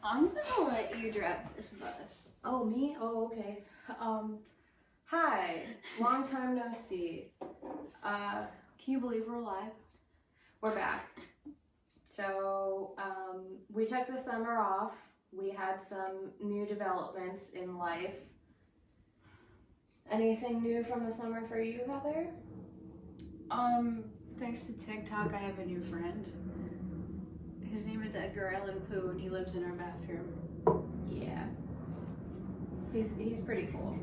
I'm gonna let you drive this bus. Oh, me? Oh, okay. Hi. Long time no see. Can you believe we're alive? We're back. So, we took the summer off. We had some new developments in life. Anything new from the summer for you, Heather? Thanks to TikTok, I have a new friend. His name is Edgar Allan Poe, and he lives in our bathroom. Yeah. He's pretty cool.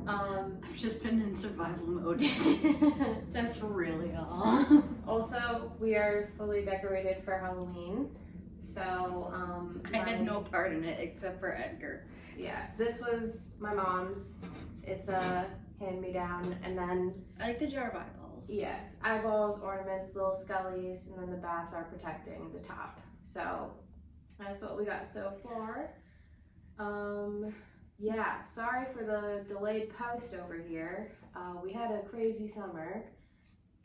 I've just been in survival mode. That's really all. Also, we are fully decorated for Halloween. So, I had no part in it except for Edgar. Yeah, this was my mom's. It's a hand-me-down, and then I like the jar of eyeballs. yeah, it's eyeballs, ornaments, little skellies, and then the bats are protecting the top. So that's what we got so far. Yeah, sorry for the delayed post over here. We had a crazy summer,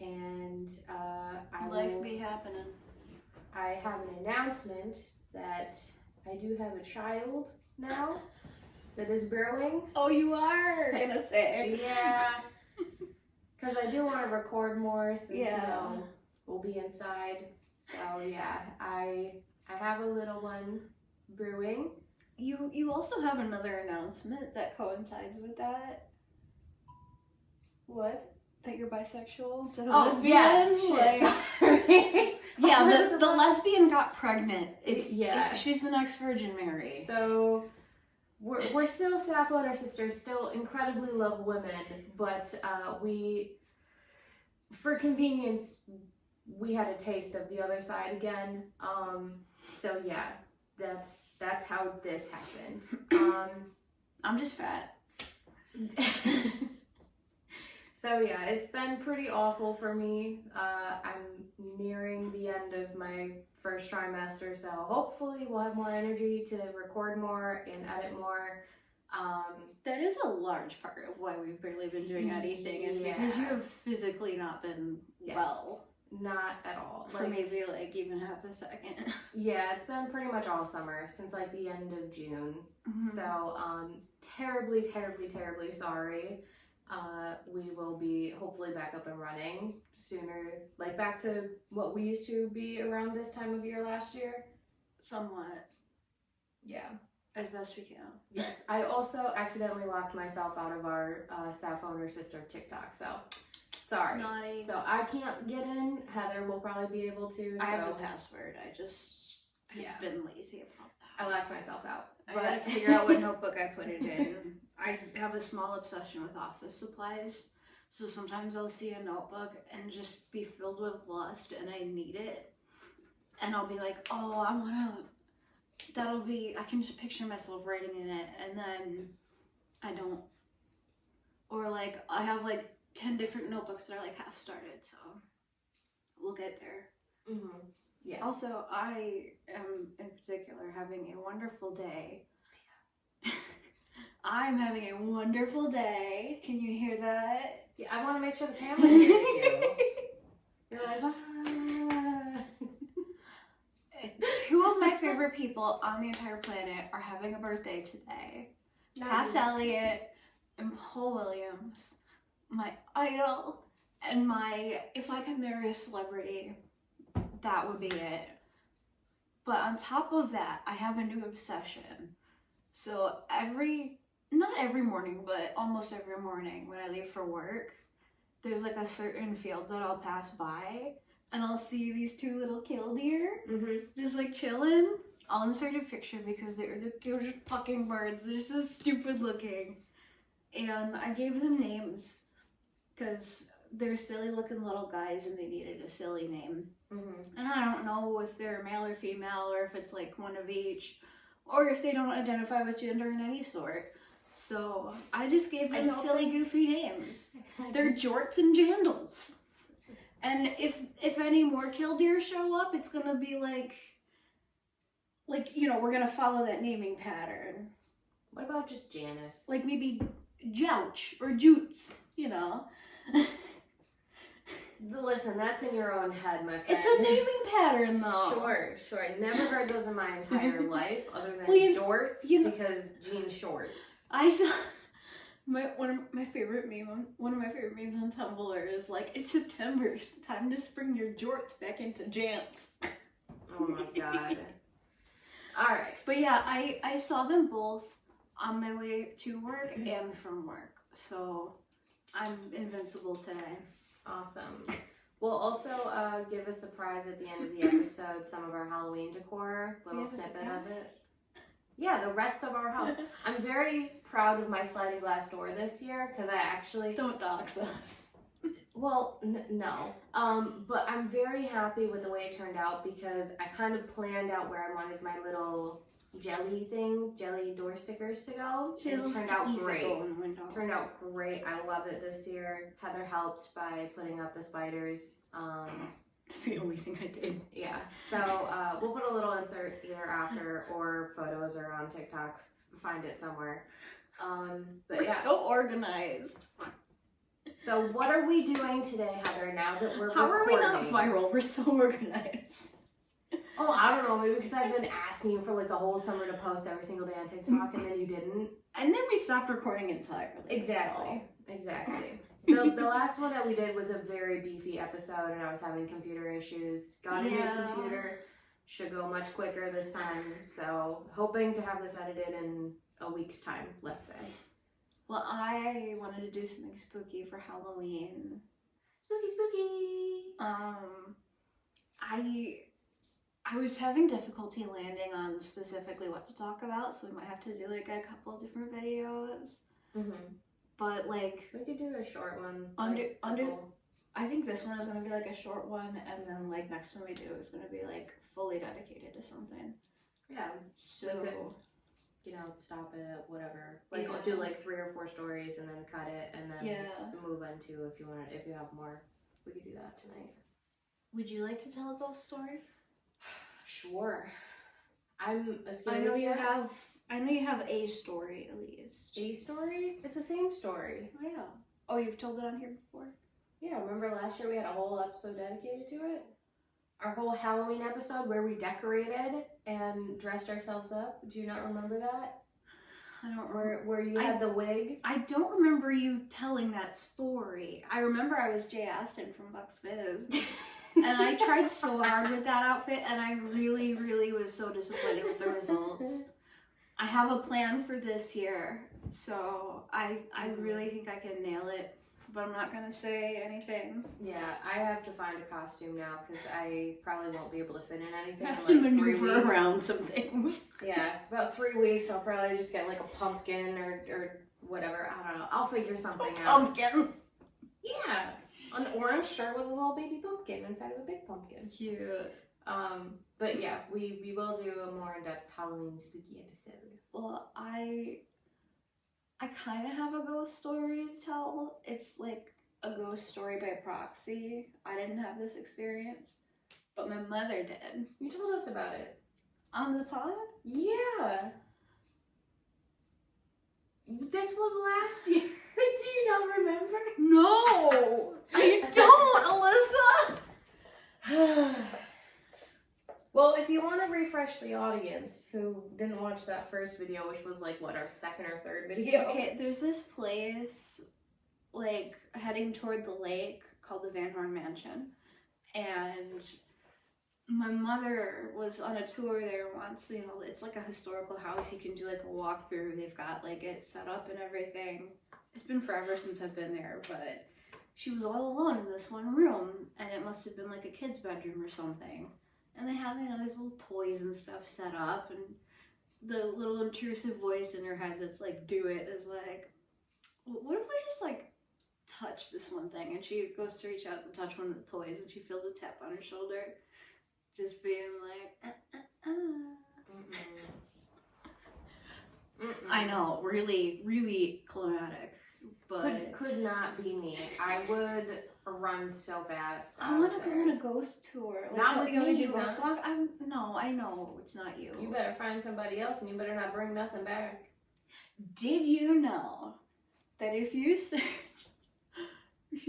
and Life be happening. I have an announcement that I do have a child now that is brewing. Oh, you are gonna say. Yeah, because I do want to record more since you know we'll be inside. So yeah, I have a little one brewing. You also have another announcement that coincides with that. What? That you're bisexual instead of lesbian. Yeah, shit, sorry. Yeah, the lesbian got pregnant. Yeah. She's the next Virgin Mary. So we're still staff owner sisters, still incredibly love women, but we, for convenience, we had a taste of the other side again. So yeah, that's how this happened. I'm just fat. So yeah, it's been pretty awful for me. I'm nearing the end of my first trimester, so hopefully we'll have more energy to record more and edit more. That is a large part of why we've barely been doing anything, is because you have physically not been well. Not at all. For maybe like even half a second. Yeah, it's been pretty much all summer since like the end of June. Mm-hmm. So terribly, terribly, terribly sorry. We will be hopefully back up and running sooner, like back to what we used to be around this time of year last year. Somewhat. Yeah. As best we can. Yes. I also accidentally locked myself out of our staff owner sister TikTok, so sorry. Naughty. So I can't get in. Heather will probably be able to. I have the password. I just have been lazy about that. I locked myself out. I gotta figure out what notebook I put it in. I have a small obsession with office supplies, so sometimes I'll see a notebook and just be filled with lust and I need it. And I'll be like, oh, I can just picture myself writing in it, and then I don't. Or like, I have like 10 different notebooks that are like half started, so we'll get there. Mm-hmm. Yeah. Also, I am in particular having a wonderful day. I'm having a wonderful day. Can you hear that? Yeah, I want to make sure the camera hears you. You're like, ah. Two of my favorite people on the entire planet are having a birthday today. Cass Elliott and Paul Williams, my idol, and if I could marry a celebrity, that would be it. But on top of that, I have a new obsession. So not every morning, but almost every morning when I leave for work, there's like a certain field that I'll pass by and I'll see these two little killdeer just like chilling. I'll insert a picture because they're just fucking birds. They're so stupid looking. And I gave them names because they're silly looking little guys and they needed a silly name. And I don't know if they're male or female or if it's like one of each or if they don't identify with gender in any sort. So I just gave them silly, goofy names. They're Jorts and Jandals. And if any more killdeer show up, it's gonna be like, we're gonna follow that naming pattern. What about just Janice? Like maybe Jouch or Joots, Listen, that's in your own head, my friend. It's a naming pattern, though. Sure. I never heard those in my entire life, other than jorts, because jean shorts. I saw one of my favorite memes on Tumblr is like, it's September, it's time to spring your jorts back into jants. Oh my god. Alright. But yeah, I saw them both on my way to work and from work, so I'm invincible today. Awesome. We'll also give a surprise at the end of the episode, some of our Halloween decor, little snippet of it. Yeah, the rest of our house. I'm very proud of my sliding glass door this year because I actually... Don't dox us. Well, no. But I'm very happy with the way it turned out because I kind of planned out where I wanted my little jelly door stickers to go. It turned out great. Turned out great. I love it this year. Heather helped by putting up the spiders. It's the only thing I did. Yeah. So we'll put a little insert either after or photos or on TikTok. Find it somewhere. But We're so organized. So what are we doing today, Heather, now that we're How recording? are we not viral? We're so organized. Oh, I don't know. Maybe because I've been asking you for like the whole summer to post every single day on TikTok, and then you didn't. And then we stopped recording entirely. Exactly. The last one that we did was a very beefy episode, and I was having computer issues. Got a new computer. Should go much quicker this time. So hoping to have this edited in a week's time, let's say. Well, I wanted to do something spooky for Halloween. Spooky. I was having difficulty landing on specifically what to talk about, so we might have to do like a couple of different videos. But like, we could do a short one. I think this one is gonna be like a short one, and then like next one we do is gonna be like fully dedicated to something. Yeah. So. You know, stop it, whatever. Like, I'll do like 3 or 4 stories and then cut it and then move on to if you have more. We could do that tonight. Would you like to tell a ghost story? Sure. I'm I know you have a story at least. A story? It's the same story. Oh yeah. Oh, you've told it on here before? Yeah, remember last year we had a whole episode dedicated to it? Our whole Halloween episode where we decorated and dressed ourselves up. Do you not remember that? I don't remember. Where you had the wig? I don't remember you telling that story. I remember I was Jay Aston from Bucks Fizz. And I tried so hard with that outfit, and I really, really was so disappointed with the results. I have a plan for this year, so I really think I can nail it. But I'm not gonna say anything. Yeah, I have to find a costume now because I probably won't be able to fit in anything. I have in to like maneuver around some things. Yeah, about 3 weeks. I'll probably just get like a pumpkin or whatever. I don't know. I'll figure something out. Pumpkin. Yeah, an orange shirt with a little baby pumpkin inside of a big pumpkin. Cute. But yeah, we will do a more in-depth Halloween spooky episode. Well, I kind of have a ghost story to tell. It's like a ghost story by proxy. I didn't have this experience, but my mother did. You told us about it. On the pod? Yeah. This was last year. Do you not remember? No! I don't, Alyssa! Well, if you want to refresh the audience who didn't watch that first video, which was like, what, our second or third video? Okay, there's this place, like, heading toward the lake called the Van Horn Mansion. And my mother was on a tour there once. You know, it's like a historical house. You can do like a walkthrough. They've got like it set up and everything. It's been forever since I've been there, but she was all alone in this one room, and it must have been like a kid's bedroom or something. And they have, you know, these little toys and stuff set up, and the little intrusive voice in her head that's like, do it, is like, what if I just like touch this one thing? And she goes to reach out and touch one of the toys, and she feels a tap on her shoulder, just being like, I know, really, really climatic, but could not be me. I would run so fast. I want to go on a ghost tour. Like, not with me, do ghost walk. No, I know it's not you. You better find somebody else, and you better not bring nothing back. Did you know that if you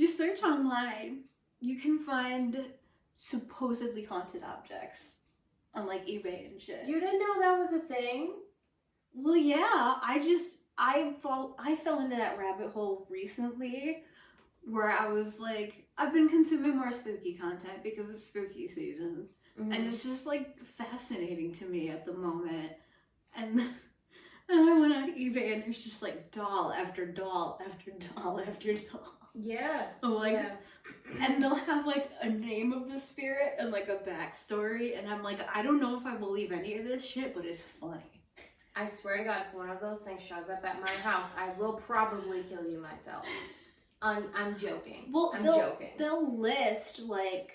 search online you can find supposedly haunted objects on like eBay and shit. You didn't know that was a thing? Well, yeah, I fell into that rabbit hole recently where I was like, I've been consuming more spooky content because it's spooky season. Mm-hmm. And it's just like fascinating to me at the moment. And I went on eBay and there's just like doll after doll after doll after doll. Yeah. Like, yeah. and they'll have like a name of the spirit and like a backstory. And I'm like, I don't know if I believe any of this shit, but it's funny. I swear to God, if one of those things shows up at my house, I will probably kill you myself. I'm joking. Well, I'm joking. They'll list like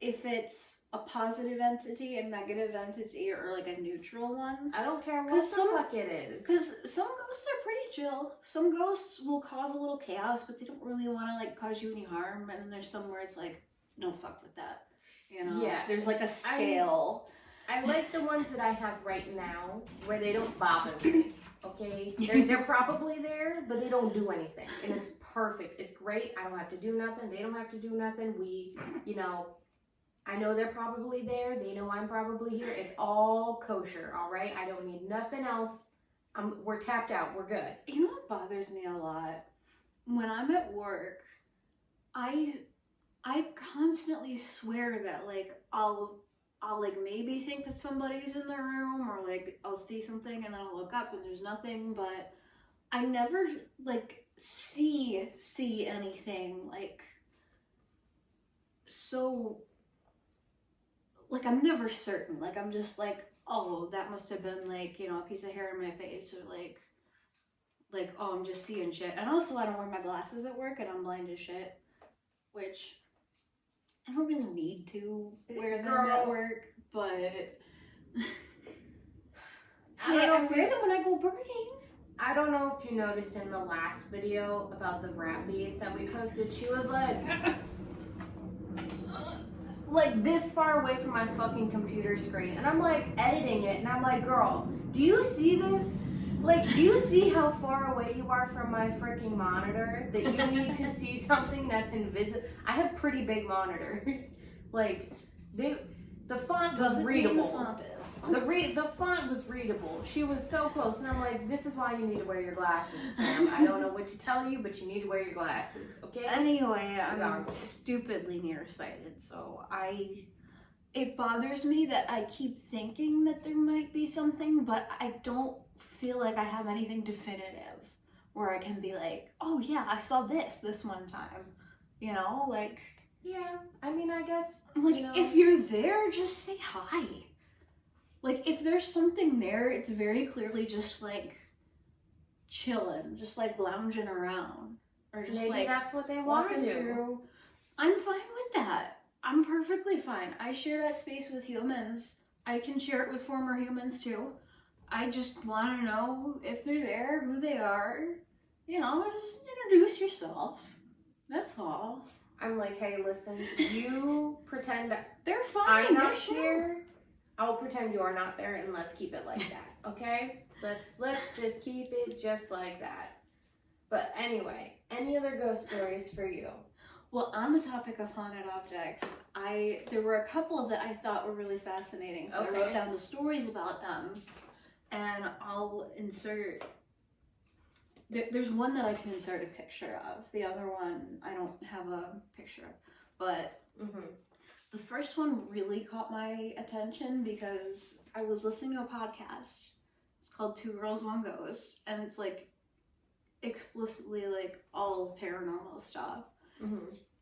if it's a positive entity, a negative entity, or like a neutral one. I don't care what the fuck it is. Because some ghosts are pretty chill. Some ghosts will cause a little chaos, but they don't really want to like cause you any harm. And then there's some where it's like, don't fuck with that. You know? Yeah. There's like a scale. I like the ones that I have right now where they don't bother me. Okay? They're probably there, but they don't do anything. And it's perfect. It's great. I don't have to do nothing. They don't have to do nothing. I know they're probably there. They know I'm probably here. It's all kosher, all right? I don't need nothing else. We're tapped out. We're good. You know what bothers me a lot? When I'm at work, I constantly swear that like I'll like maybe think that somebody's in the room, or like I'll see something and then I'll look up and there's nothing, but I never like see anything like so. Like, I'm never certain. Like, I'm just like, oh, that must have been, like, you know, a piece of hair in my face. Or, like, oh, I'm just seeing shit. And also, I don't wear my glasses at work, and I'm blind as shit. Which, I don't really need to wear them at work, but I wear them when I go birding. I don't know if you noticed in the last video about the rat beef that we posted, she was like this far away from my fucking computer screen, and I'm like editing it, and I'm like, girl, do you see this? Like, do you see how far away you are from my freaking monitor that you need to see something that's invisible? I have pretty big monitors. Like, the font was readable. The font is. The font was readable. She was so close, and I'm like, this is why you need to wear your glasses, ma'am. I don't know what to tell you, but you need to wear your glasses, okay? Anyway, I'm stupidly nearsighted, so it bothers me that I keep thinking that there might be something, but I don't feel like I have anything definitive where I can be like, oh yeah, I saw this one time, you know, like. Yeah, I mean, I guess, like, if you're there, just say hi. Like, if there's something there, it's very clearly just, like, chilling, just, like, lounging around. Or just, maybe like, that's what they want to do. Through. I'm fine with that. I'm perfectly fine. I share that space with humans. I can share it with former humans, too. I just want to know if they're there, who they are. You know, just introduce yourself. That's all. I'm like, hey, listen, you pretend they're fine. I'm not here. I'll pretend you're not there, and let's keep it like that, okay? Let's just keep it just like that. But anyway, any other ghost stories for you? Well, on the topic of haunted objects, there were a couple that I thought were really fascinating. So I wrote down the stories about them, and I'll insert. There's one that I can insert a picture of. The other one I don't have a picture of. But the first one really caught my attention because I was listening to a podcast. It's called Two Girls, One Ghost. And it's like explicitly like all paranormal stuff.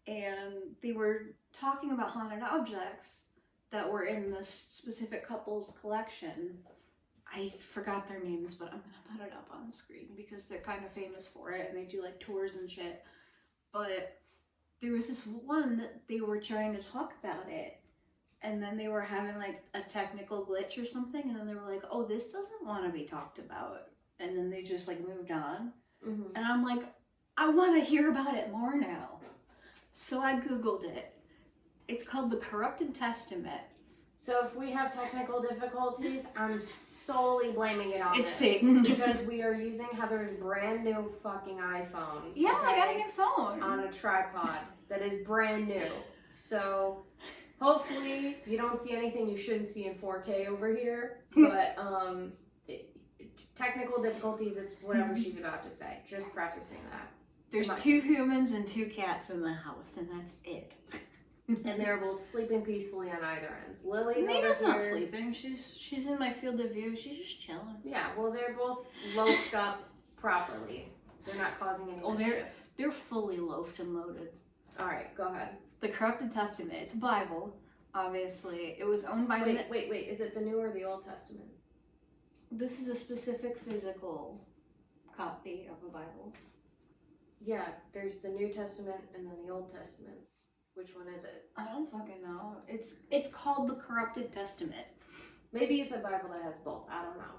And they were talking about haunted objects that were in this specific couple's collection. I forgot their names, but I'm gonna put it up on the screen because they're kind of famous for it and they do like tours and shit. But there was this one that they were trying to talk about it, and then they were having like a technical glitch or something, and then they were like, oh, this doesn't want to be talked about. And then they just like moved on. And I'm like, I want to hear about it more now. So I Googled it. It's called The Corrupted Testament. So if we have technical difficulties, I'm solely blaming it on it's Satan. Because we are using Heather's brand new fucking iPhone. Yeah, I got a new phone. On a tripod that is brand new. So hopefully you don't see anything you shouldn't see in 4K over here. But technical difficulties, it's whatever she's about to say. Just prefacing that. There's 2 humans and 2 cats in the house, and that's it. And they're both sleeping peacefully on either ends. Lily's Nina's over not here. sleeping. She's in my field of view. She's just chilling. Yeah, well, they're both loafed up properly. They're not causing any mischief. They're fully loafed and loaded. All right, go ahead. The Corrupted Testament. It's a Bible, obviously. It was owned by... Wait. Is it the New or the Old Testament? This is a specific physical copy of a Bible. Yeah, there's the New Testament and then the Old Testament. Which one is it? I don't fucking know. It's called the Corrupted Testament. Maybe it's a Bible that has both. I don't know.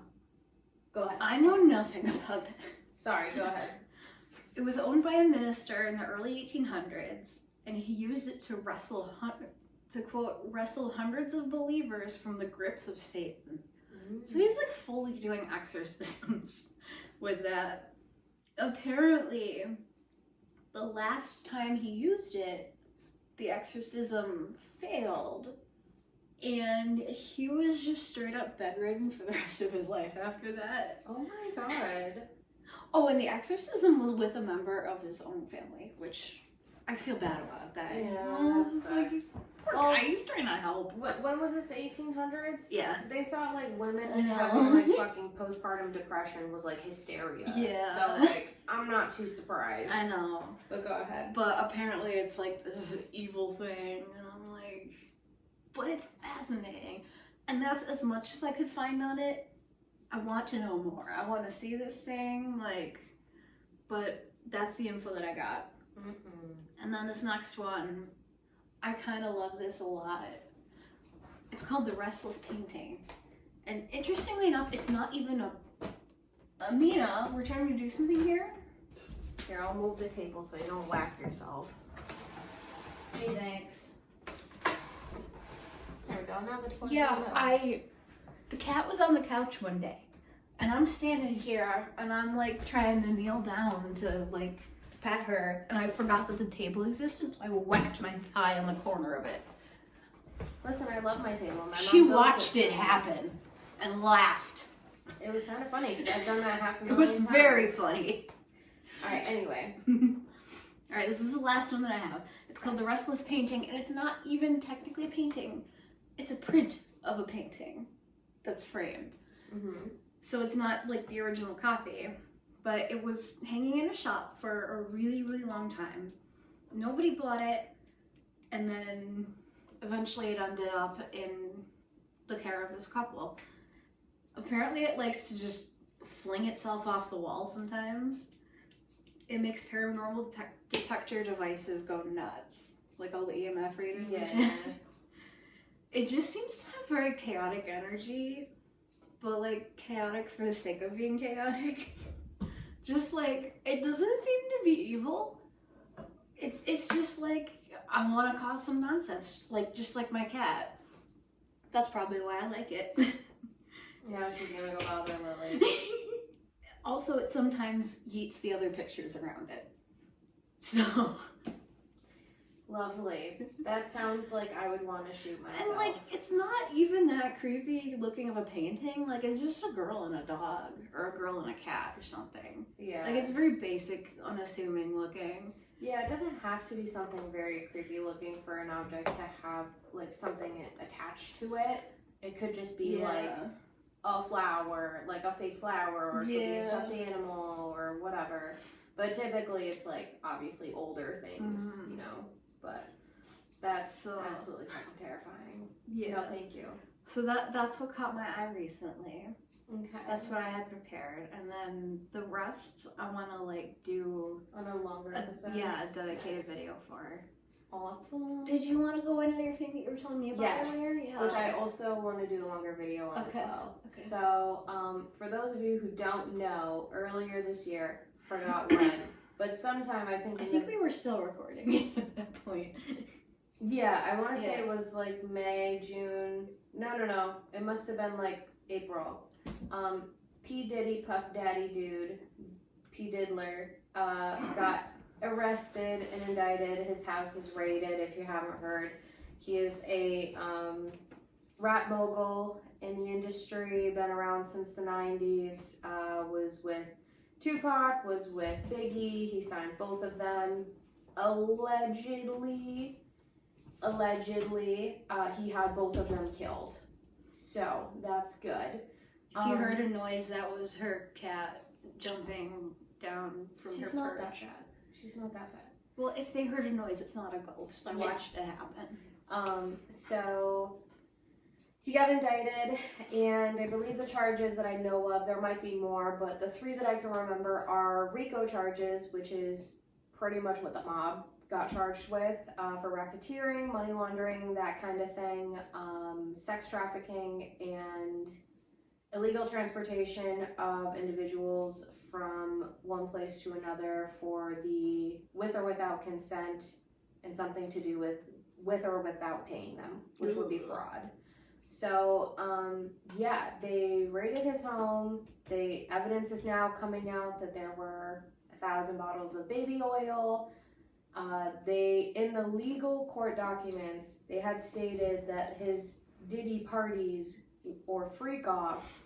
Go ahead. I know nothing about that. Sorry, go ahead. It was owned by a minister in the early 1800s, and he used it to quote, wrestle hundreds of believers from the grips of Satan. So he's like fully doing exorcisms with that. Apparently, the last time he used it, the exorcism failed, and he was just straight up bedridden for the rest of his life after that. Oh my god. Oh, and the exorcism was with a member of his own family, which I feel bad about that. Yeah, that sucks. Poor guy, he's trying to help. When was this, the 1800s? Yeah. They thought like women I know. having like fucking postpartum depression was like hysteria. Yeah. So like, I'm not too surprised. I know. But go ahead. But apparently it's like this is an evil thing, and I'm like, but it's fascinating. And that's as much as I could find on it. I want to know more. I want to see this thing, like, but that's the info that I got. And then this next one, I kind of love this a lot. It's called The Restless Painting. And interestingly enough, it's not even a... Amina, we're trying to do something here? Here, I'll move the table so you don't whack yourself. Hey, thanks. There we go, now the toy's Yeah, in the middle. the cat was on the couch one day, and I'm standing here, and I'm like trying to kneel down to like pet her, and I forgot that the table existed, so I whacked my thigh on the corner of it. Listen, I love my table. My She mom built watched it happen and laughed. It was kind of funny because I've done that half a It million was times. very funny. Alright, anyway. Alright, this is the last one that I have. It's called The Restless Painting, and it's not even technically a painting. It's a print of a painting that's framed. So it's not like the original copy, but it was hanging in a shop for a really, really long time. Nobody bought it, and then eventually it ended up in the care of this couple. Apparently it likes to just fling itself off the wall sometimes. It makes paranormal detector devices go nuts, like all the EMF readers and shit. It just seems to have very chaotic energy, but like chaotic for the sake of being chaotic. Just like, it doesn't seem to be evil. It's just like, I want to cause some nonsense, like just like my cat. That's probably why I like it. Now she's gonna go bother Lily. Also, it sometimes yeets the other pictures around it. So... Lovely. That sounds like I would want to shoot myself. And like, it's not even that creepy looking of a painting. Like, it's just a girl and a dog, or a girl and a cat or something. Yeah. Like, it's very basic, unassuming looking. Yeah, it doesn't have to be something very creepy looking for an object to have like something attached to it. It could just be like a flower, like a fake flower, or it could be a stuffed animal or whatever. But typically it's like obviously older things, you know. But that's absolutely fucking terrifying. Yeah. No, thank you. So that's what caught my eye recently. Okay. That's what I had prepared, and then the rest I want to like do on a longer episode. Yeah, a dedicated video for. Awesome. Did you want to go into your thing that you were telling me about earlier? Yeah. Which I also want to do a longer video on as well. Okay. So, for those of you who don't know, earlier this year, forgot when, but sometime I think we were still recording at that point. Yeah, I want to say it was like May, June. No. It must have been like April. P. Diddy, Puff Daddy Dude, P. Diddler, got arrested and indicted. His house is raided, if you haven't heard. He is a rap mogul in the industry, been around since the 90s, was with Tupac, was with Biggie. He signed both of them. Allegedly, he had both of them killed. So that's good. If you heard a noise, that was her cat jumping down from her perch. She's not that bad. She's not that bad. Well, if they heard a noise, it's not a ghost. I watched it happen. So he got indicted, and I believe the charges that I know of, there might be more, but the 3 that I can remember are RICO charges, which is pretty much what the mob got charged with, for racketeering, money laundering, that kind of thing, sex trafficking, and illegal transportation of individuals from one place to another for the with or without consent, and something to do with or without paying them, which would be fraud. So yeah, they raided his home. Evidence is now coming out that there were 1,000 bottles of baby oil. In the legal court documents, they had stated that his Diddy parties or freak-offs,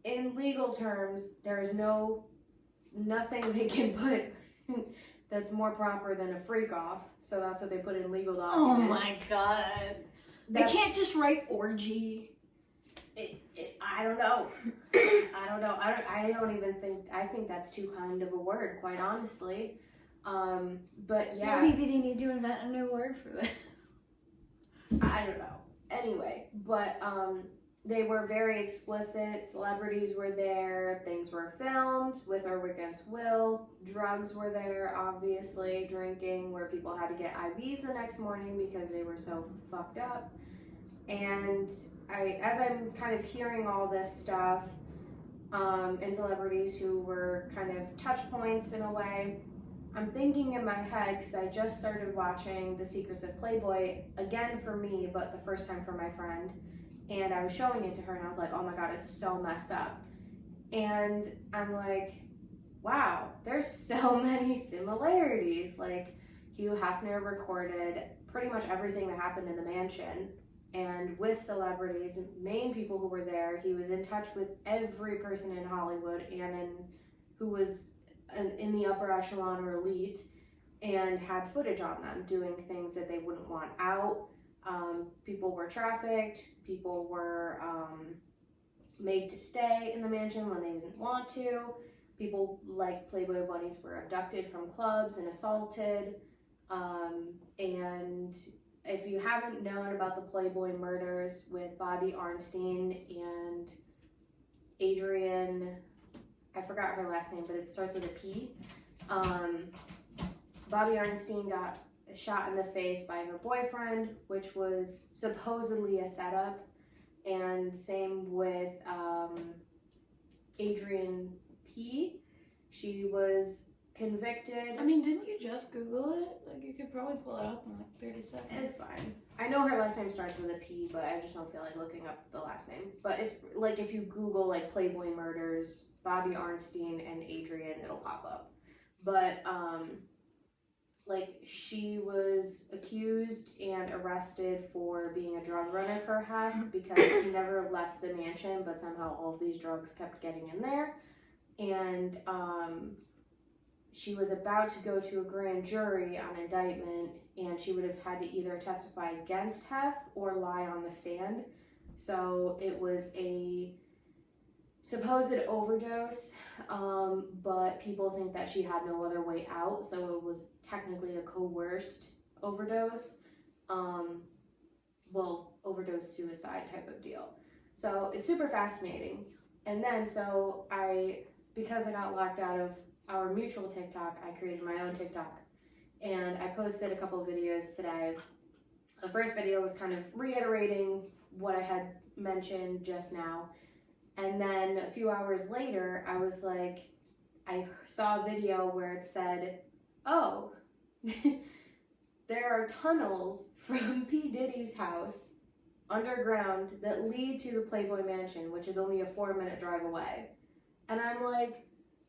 in legal terms, there is nothing they can put that's more proper than a freak-off. So that's what they put in legal documents. Oh my god. They can't just write orgy. I don't know. I think that's too kind of a word, quite honestly. But yeah. Maybe they need to invent a new word for this. I don't know. Anyway, but they were very explicit. Celebrities were there. Things were filmed with or against will. Drugs were there, obviously. Drinking, where people had to get IVs the next morning because they were so fucked up. And as I'm kind of hearing all this stuff, and celebrities who were kind of touch points in a way, I'm thinking in my head, because I just started watching The Secrets of Playboy, again for me, but the first time for my friend, and I was showing it to her, and I was like, oh my god, it's so messed up. And I'm like, wow, there's so many similarities. Like, Hugh Hefner recorded pretty much everything that happened in the mansion, and with celebrities, main people who were there. He was in touch with every person in Hollywood and who was in the upper echelon or elite, and had footage on them doing things that they wouldn't want out. People were trafficked. People were made to stay in the mansion when they didn't want to. People like Playboy bunnies were abducted from clubs and assaulted. And if you haven't known about the Playboy murders with Bobby Arnstein and Adrian, I forgot her last name, but it starts with a P. Bobby Arnstein got shot in the face by her boyfriend, which was supposedly a setup. And same with Adrian P. She was convicted. I mean, didn't you just Google it? Like, you could probably pull it up in like 30 seconds. It's fine. I know her last name starts with a P, but I just don't feel like looking up the last name. But it's like if you Google like Playboy murders, Bobby Arnstein and Adrian, it'll pop up. But like, she was accused and arrested for being a drug runner for Hef because he never left the mansion, but somehow all of these drugs kept getting in there. And she was about to go to a grand jury on indictment, and she would have had to either testify against Hef or lie on the stand. So it was a supposed overdose, but people think that she had no other way out, so it was technically a coerced overdose. Overdose suicide type of deal. So it's super fascinating. And then, because I got locked out of our mutual TikTok, I created my own TikTok, and I posted a couple videos today. The first video was kind of reiterating what I had mentioned just now, and then a few hours later, I was like, I saw a video where it said, oh, there are tunnels from P. Diddy's house underground that lead to the Playboy Mansion, which is only a 4-minute drive away. And I'm like,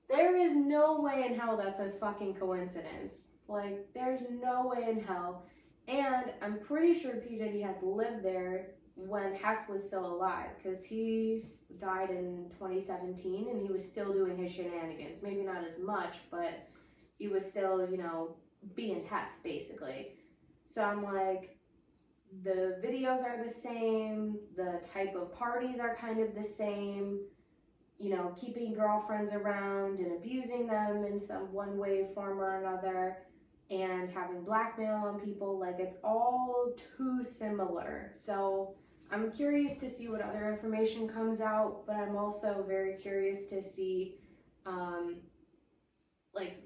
There is no way in hell that's a fucking coincidence. Like, there's no way in hell. And I'm pretty sure P. Diddy has lived there when Hef was still alive, because he died in 2017 and he was still doing his shenanigans. Maybe not as much, but he was still, you know, being Hef, basically. So I'm like, the videos are the same, the type of parties are kind of the same, you know, keeping girlfriends around and abusing them in some one way, form, or another, and having blackmail on people. Like, it's all too similar. So I'm curious to see what other information comes out, but I'm also very curious to see, like,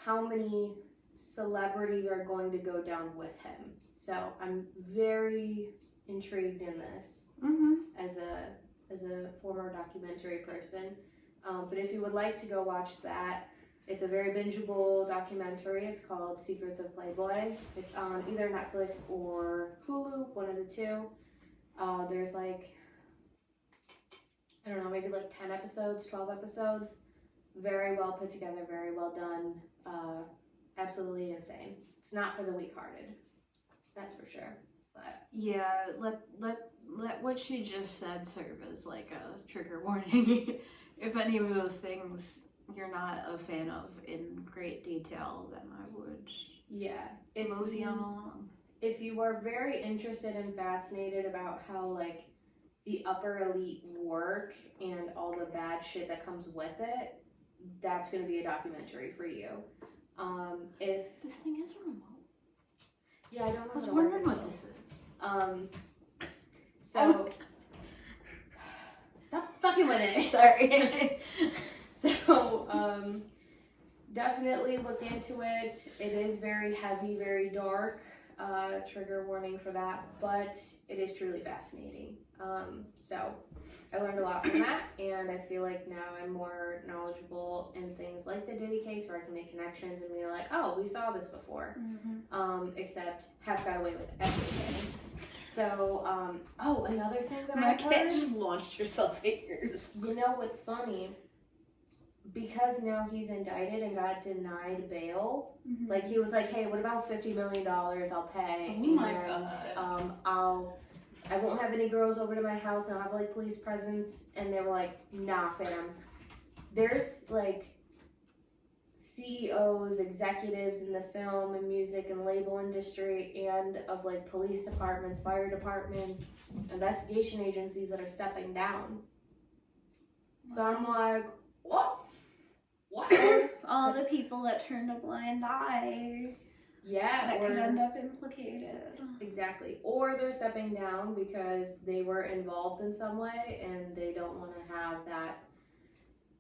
how many celebrities are going to go down with him. So I'm very intrigued in this as a former documentary person. But if you would like to go watch that, it's a very bingeable documentary. It's called Secrets of Playboy. It's on either Netflix or Hulu, one of the two. There's like, I don't know, maybe like 10 episodes, 12 episodes. Very well put together, very well done. Absolutely insane. It's not for the weak-hearted. That's for sure. But yeah, let what she just said serve as like a trigger warning. If any of those things you're not a fan of in great detail, then I would mosey on along. If you are very interested and fascinated about how like the upper elite work and all the bad shit that comes with it, that's going to be a documentary for you. If this thing is remote. Yeah, I don't know. I was wondering what this is. So stop fucking with it. Sorry. So, definitely look into it. It is very heavy, very dark. Trigger warning for that, but it is truly fascinating. So I learned a lot from that, and I feel like now I'm more knowledgeable in things like the Diddy case, where I can make connections and be like, oh, we saw this before. Except Hef got away with everything. So, another thing that I heard, just launched herself at yours. you know what's funny? Because now he's indicted and got denied bail, like he was like, hey, what about $50 million? I'll pay. Oh my God. I won't have any girls over to my house, and I'll have like police presence. And they were like, nah, fam. There's like CEOs, executives in the film and music and label industry, and of like police departments, fire departments, investigation agencies that are stepping down. So I'm like, what? All the people that turned a blind eye. Yeah, that could end up implicated. Exactly. Or they're stepping down because they were involved in some way and they don't want to have that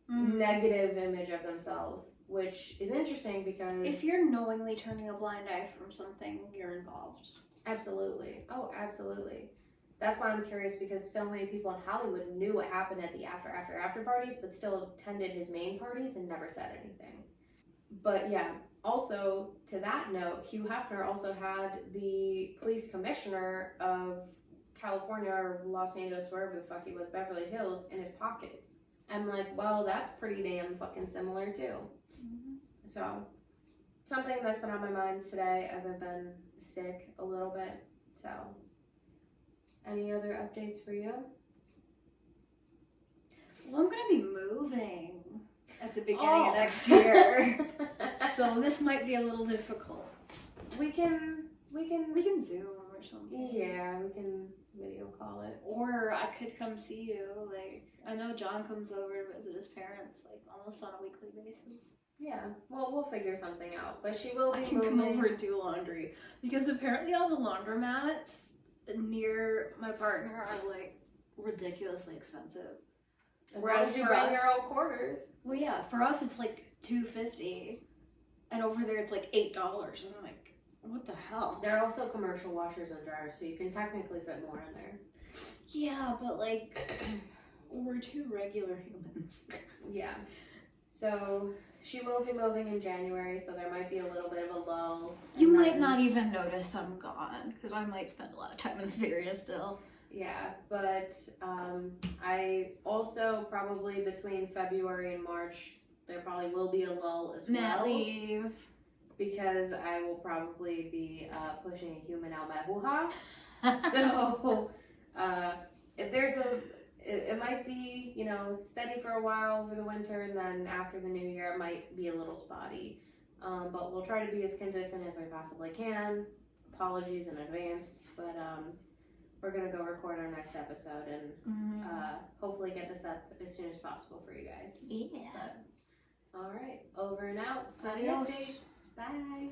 negative image of themselves, which is interesting because if you're knowingly turning a blind eye from something, you're involved. Absolutely. Oh, absolutely. That's why I'm curious, because so many people in Hollywood knew what happened at the after parties, but still attended his main parties and never said anything. But yeah, also to that note, Hugh Hefner also had the police commissioner of California or Los Angeles, wherever the fuck he was, Beverly Hills, in his pockets. I'm like, well, that's pretty damn fucking similar too. So, something that's been on my mind today as I've been sick a little bit. So, any other updates for you? Well, I'm gonna be moving at the beginning of next year, so this might be a little difficult. We can Zoom or something. Yeah, we can video call it. Or I could come see you. Like, I know John comes over to visit his parents like almost on a weekly basis. Yeah, well, we'll figure something out. But she will be moving. I can come over and do laundry, because apparently all the laundromats near my partner are like ridiculously expensive. Whereas you bring your own quarters. Well, yeah, for us it's like $2.50, and over there it's like $8. And I'm like, what the hell? There are also commercial washers and dryers, so you can technically fit more in there. Yeah, but like, we're two regular humans. Yeah. So she will be moving in January, so there might be a little bit of a lull. You might not even notice I'm gone, because I might spend a lot of time in this area still. Yeah, but I also probably between February and March there probably will be a lull as Mat well. leave. Because I will probably be pushing a human out my hoo-ha. So if there's it might be, you know, steady for a while over the winter, and then after the new year it might be a little spotty. But we'll try to be as consistent as we possibly can. Apologies in advance, but we're gonna go record our next episode and hopefully get this up as soon as possible for you guys. Yeah. But, all right, over and out for the Adios. updates. Bye.